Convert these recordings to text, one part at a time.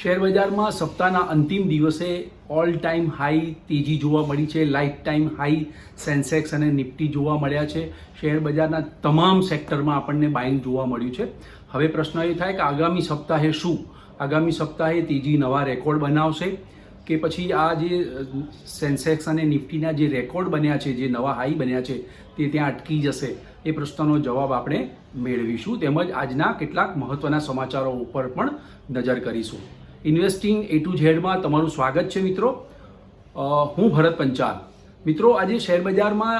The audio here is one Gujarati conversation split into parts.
શેરબજારમાં સપ્તાહના અંતિમ દિવસે ઓલ ટાઈમ હાઈ તેજી જોવા મળી છે. લાઈફ ટાઈમ હાઈ સેન્સેક્સ અને નિફ્ટી જોવા મળ્યા છે. શેરબજારના તમામ સેક્ટરમાં આપણને બાઇંગ જોવા મળ્યું છે. હવે પ્રશ્ન એ થાય કે આગામી સપ્તાહે શું? આગામી સપ્તાહે તેજી નવા રેકોર્ડ બનાવશે કે પછી આ જે સેન્સેક્સ અને નિફ્ટીના જે રેકોર્ડ બન્યા છે, જે નવા હાઈ બન્યા છે, તે ત્યાં અટકી જશે? એ પ્રશ્નનો જવાબ આપણે મેળવીશું. તેમજ આજના કેટલાક મહત્વના સમાચારો ઉપર પણ નજર કરીશું. ઇન્વેસ્ટિંગ A to Z માં તમારું સ્વાગત છે મિત્રો. હું ભરત પંચાલ. મિત્રો, આજે શેરબજારમાં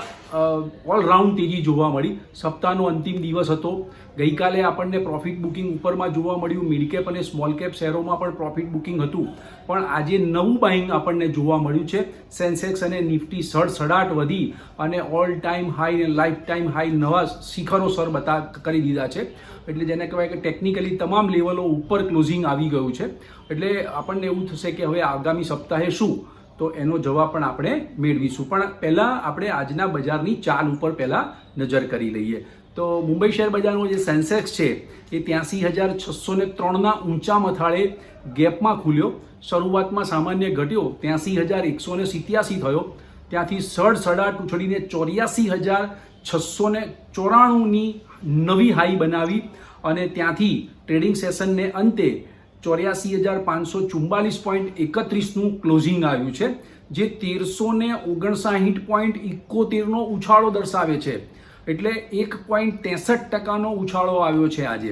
ઓલરાઉન્ડ તેજી જોવા મળી. સપ્તાહનો અંતિમ દિવસ હતો. ગઈકાલે આપણને પ્રોફિટ બુકિંગ ઉપરમાં જોવા મળ્યું. મિડ કેપ અને સ્મોલ કેપ શેરોમાં પણ પ્રોફિટ બુકિંગ હતું. પણ આજે નવું બાઇંગ આપણને જોવા મળ્યું છે. સેન્સેક્સ અને નિફ્ટી સડસડાટ વધી અને ઓલ ટાઈમ હાઈ અને લાઈફ ટાઈમ હાઈ નવા શિખરો સર કરી દીધા છે. એટલે જેને કહેવાય કે ટેકનિકલી તમામ લેવલો ઉપર ક્લોઝિંગ આવી ગયું છે. એટલે આપણને એવું થશે કે હવે આગામી સપ્તાહે શું, તો એનો જવાબ પણ આપણે મેળવીશું. પણ પહેલાં આપણે આજના બજારની ચાલ ઉપર પહેલાં નજર કરી લઈએ. તો મુંબઈ શેર બજારનો જે સેન્સેક્સ છે એ 83,603ના ઊંચા મથાળે ગેપમાં ખુલ્યો. શરૂઆતમાં સામાન્ય ઘટ્યો, 83,187 થયો. ત્યાંથી સડસડાટ ઉછળીને 84,694ની નવી હાઈ બનાવી અને ત્યાંથી ટ્રેડિંગ સેશનને અંતે 84,544.31નું ક્લોઝિંગ આવ્યું છે, જે 1359.71નો ઉછાળો દર્શાવે છે. એટલે 1.63%નો ઉછાળો આવ્યો છે આજે.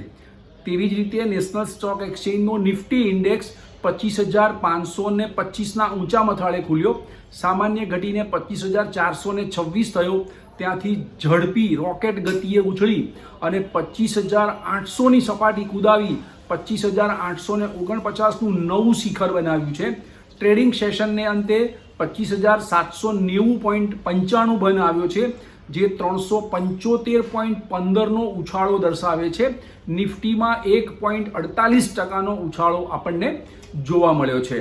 તેવી જ રીતે નેશનલ સ્ટોક એક્સચેન્જનો નિફ્ટી ઇન્ડેક્સ 25,525ના ઊંચા મથાળે ખુલ્યો. સામાન્ય ઘટીને 25,426 થયો. ત્યાંથી ઝડપી રોકેટ ગતિએ ઉછળી અને 25,800ની સપાટી કુદાવી 25,849નું નવું શિખર બનાવ્યું છે. ટ્રેડિંગ સેશનને અંતે 25,790.95 બંધ આવ્યો છે, જે 375.15નો ઉછાળો દર્શાવે છે. નિફ્ટીમાં 1.48%નો ઉછાળો આપણને જોવા મળ્યો છે.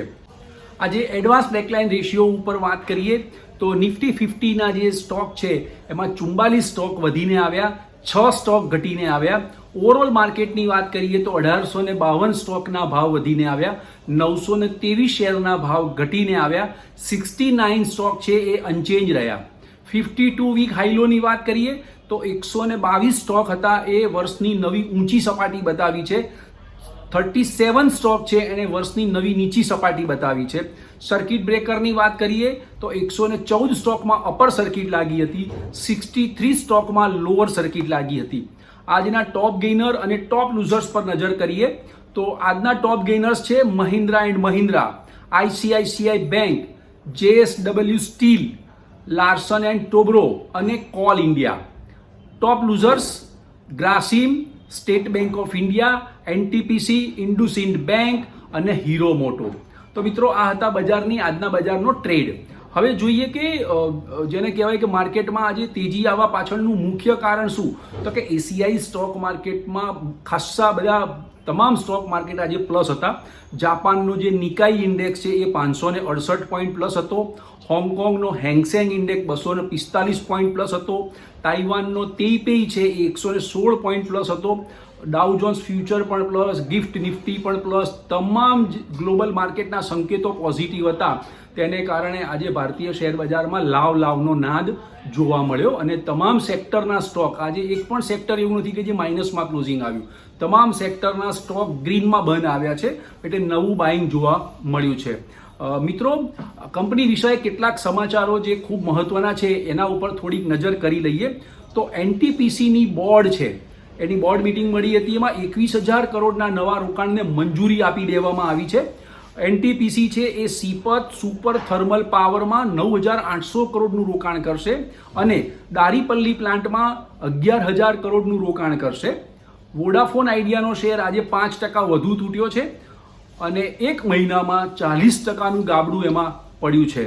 આજે એડવાન્સ નેકલાઇન રેશિયો ઉપર વાત કરીએ તો નિફ્ટી 50ના જે સ્ટોક છે એમાં 44 સ્ટોક વધીને આવ્યા, 6 સ્ટોક ઘટીને આવ્યા. ઓવરઓલ માર્કેટની વાત કરીએ તો 1852 સ્ટોકના ભાવ વધીને આવ્યા, 923 શેરના ભાવ ઘટીને આવ્યા, 69 સ્ટોક છે એ અનચેન્જ રહ્યા. 52 વીક હાઈલોની વાત કરીએ તો 122 સ્ટોક હતા એ વર્ષની નવી ઊંચી સપાટી બતાવી છે. 37 સ્ટોક છે એને વર્ષની નવી નીચી સપાટી બતાવી છે. સર્કિટ બ્રેકરની વાત કરીએ તો 114 સ્ટોકમાં અપર સર્કિટ લાગી હતી, 63 સ્ટોકમાં લોઅર સર્કિટ લાગી હતી. આજના ટોપ ગેઇનર અને ટોપ લૂઝર્સ પર નજર કરીએ તો આજના ટોપ ગેઇનર્સ છે Mahindra and Mahindra, ICICI bank, JSW steel, Larsen and Toubro અને coal India. Top losers Grasim, state bank of India, NTPC, IndusInd bank અને હીરો મોટો. તો મિત્રો, આ હતા બજારની આજના બજારનો ટ્રેડ. હવે જોઈએ કે જેને કહેવાય કે માર્કેટમાં આજે તેજી આવવા પાછળનું મુખ્ય કારણ શું? તો કે એશિયાઈ સ્ટોક માર્કેટમાં ખાસ્સા બધા તમામ સ્ટોક માર્કેટ આજે પ્લસ હતા. જાપાનનો જે નિકાઈ ઇન્ડેક્સ છે એ 568 પોઈન્ટ પ્લસ હતો. હોંગકોંગનો હેંગસેંગ ઇન્ડેક્સ 245 પોઈન્ટ પ્લસ હતો. તાઇવાનનો તેઇપેઈ છે એ 116 પોઈન્ટ પ્લસ હતો. ડાઉ જોન્સ ફ્યુચર પણ પ્લસ, ગિફ્ટ નિફ્ટી પણ પ્લસ. તમામ ગ્લોબલ માર્કેટના સંકેતો પોઝિટિવ હતા. તેને કારણે આજે ભારતીય શેર બજારમાં લાવનો નાદ જોવા મળ્યો અને તમામ સેક્ટરના સ્ટોક, આજે એક પણ સેક્ટર એવું નથી કે જે માઇનસમાં ક્લોઝિંગ આવ્યું. તમામ સેક્ટરના સ્ટોક ગ્રીનમાં બંધ આવ્યા છે. એટલે નવું બાઇંગ જોવા મળ્યું છે. મિત્રો, કંપની વિષયે કેટલાક સમાચારો જે ખૂબ મહત્વના છે એના ઉપર થોડીક નજર કરી લઈએ તો NTPCની બોર્ડ છે, એની બોર્ડ મિટિંગ મળી હતી. એમાં 21,000 કરોડના નવા રોકાણને મંજૂરી આપી દેવામાં આવી છે. NTPC છે એ સીપત સુપર થર્મલ પાવરમાં 9,800 કરોડનું રોકાણ કરશે અને દારીપલ્લી પ્લાન્ટમાં 11,000 કરોડનું રોકાણ કરશે. વોડાફોન આઈડિયાનો શેર આજે 5% વધુ તૂટ્યો છે અને એક મહિનામાં 40%નું ગાબડું એમાં પડ્યું છે.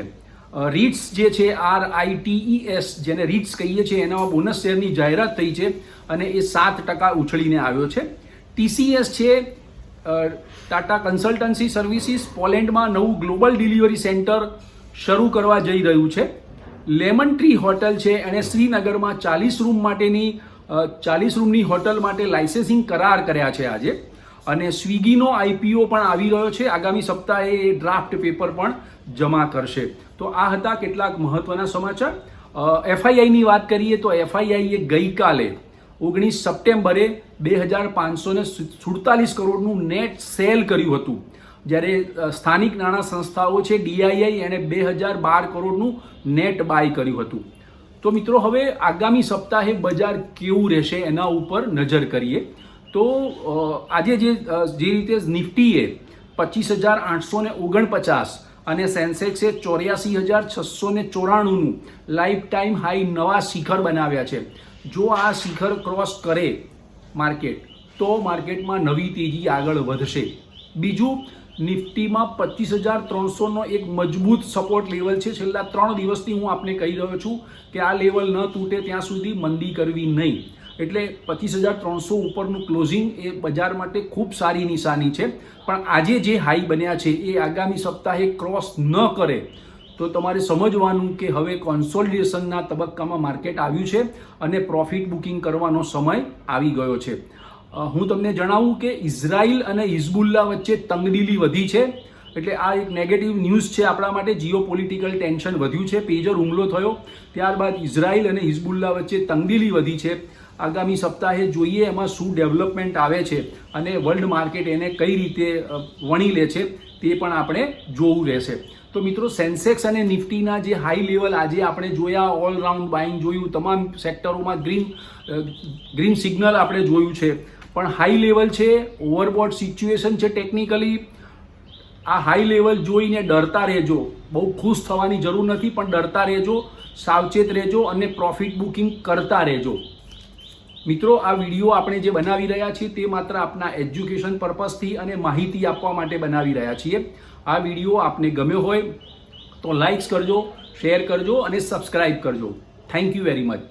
રીટ્સ જે છે RITES, જેને રીટ્સ કહીએ છીએ, એનામાં બોનસ શેરની જાહેરાત થઈ છે અને એ 7% ઉછળીને આવ્યો છે. TCS છે, ટાટા કન્સલ્ટન્સી સર્વિસીસ, પોલેન્ડમાં નવું ગ્લોબલ ડિલિવરી સેન્ટર શરૂ કરવા જઈ રહ્યું છે. લેમન ટ્રી હોટલ છે, એણે શ્રીનગરમાં 40 રૂમની હોટલ માટે લાઇસન્સિંગ કરાર કર્યા છે આજે. અને સ્વિગીનો આઈપીઓ પણ આવી રહ્યો છે. આગામી સપ્તાહે એ ડ્રાફ્ટ પેપર પણ જમા કરશે. તો આ હતા કેટલાક મહત્વના સમાચાર. એફઆઈઆઈની વાત કરીએ તો એફઆઈઆઈએ ગઈકાલે 19 સપ્ટેમ્બરે 2547 કરોડનું નેટ સેલ કર્યું હતું, જ્યારે સ્થાનિક નાણાં સંસ્થાઓ છે ડીઆઈઆઈ એણે 2012 કરોડનું નેટ બાય કર્યું હતું. તો મિત્રો હવે આગામી સપ્તાહે બજાર કેવું રહેશે એના ઉપર નજર કરીએ. તો આજે જે રીતે નિફ્ટીએ 25,849 અને સેન્સેક્સે 84,694નું લાઈફ ટાઈમ હાઈ નવા શિખર બનાવ્યા છે. જો આ શિખર ક્રોસ કરે માર્કેટ તો માર્કેટમાં નવી તેજી આગળ વધશે. બીજું, નિફ્ટીમાં 25,300નો એક મજબૂત સપોર્ટ લેવલ છે. છેલ્લા 3 દિવસથી હું આપને કહી રહ્યો છું કે આ લેવલ ન તૂટે ત્યાં સુધી મંદી કરવી નહીં. એટલે 25,300 ઉપરનું ક્લોઝિંગ એ બજાર માટે ખૂબ સારી નિશાની છે. પણ આજે જે હાઈ બન્યા છે એ આગામી સપ્તાહે ક્રોસ ન કરે તો તમારે સમજવાનું કે હવે કોન્સોલિડેશનના તબક્કામાં માર્કેટ આવ્યું છે અને પ્રોફિટ બુકિંગ કરવાનો સમય આવી ગયો છે. હું તમને જણાવું કે ઇઝરાયલ અને હિઝબુલ્લા વચ્ચે તંગદિલી વધી છે. એટલે આ એક નેગેટિવ ન્યૂઝ છે આપણા માટે. જીઓપોલિટિકલ ટેન્શન વધ્યું છે, પેજર હુમલો થયો, ત્યારબાદ ઇઝરાયલ અને હિઝબુલ્લા વચ્ચે તંગદિલી વધી છે. આગામી સપ્તાહે જોઈએ એમાં શું ડેવલપમેન્ટ આવે છે અને વર્લ્ડ માર્કેટ એને કઈ રીતે વણી લે છે તે પણ આપણે જોવું રહેશે. તો મિત્રો, સેન્સેક્સ અને નિફ્ટીના જે હાઈ લેવલ આજે આપણે જોયા, ઓલરાઉન્ડ બાઇંગ જોયું, તમામ સેક્ટરોમાં ગ્રીન સિગ્નલ આપણે જોયું છે. પણ હાઈ લેવલ છે, ઓવરબોટ સિચ્યુએશન છે. ટેકનિકલી આ હાઈ લેવલ જોઈને ડરતા રહેજો. બહુ ખુશ થવાની જરૂર નથી, પણ ડરતા રહેજો, સાવચેત રહેજો અને પ્રોફિટ બુકિંગ કરતા રહેજો. મિત્રો, આ વિડીયો આપણે જે બનાવી રહ્યા છીએ તે માત્ર આપના એજ્યુકેશન પર્પઝથી અને માહિતી આપવા માટે બનાવી રહ્યા છીએ. આ વિડીયો આપને ગમ્યો હોય તો લાઇક્સ કરજો, શેર કરજો અને સબસ્ક્રાઇબ કરજો. Thank you very much.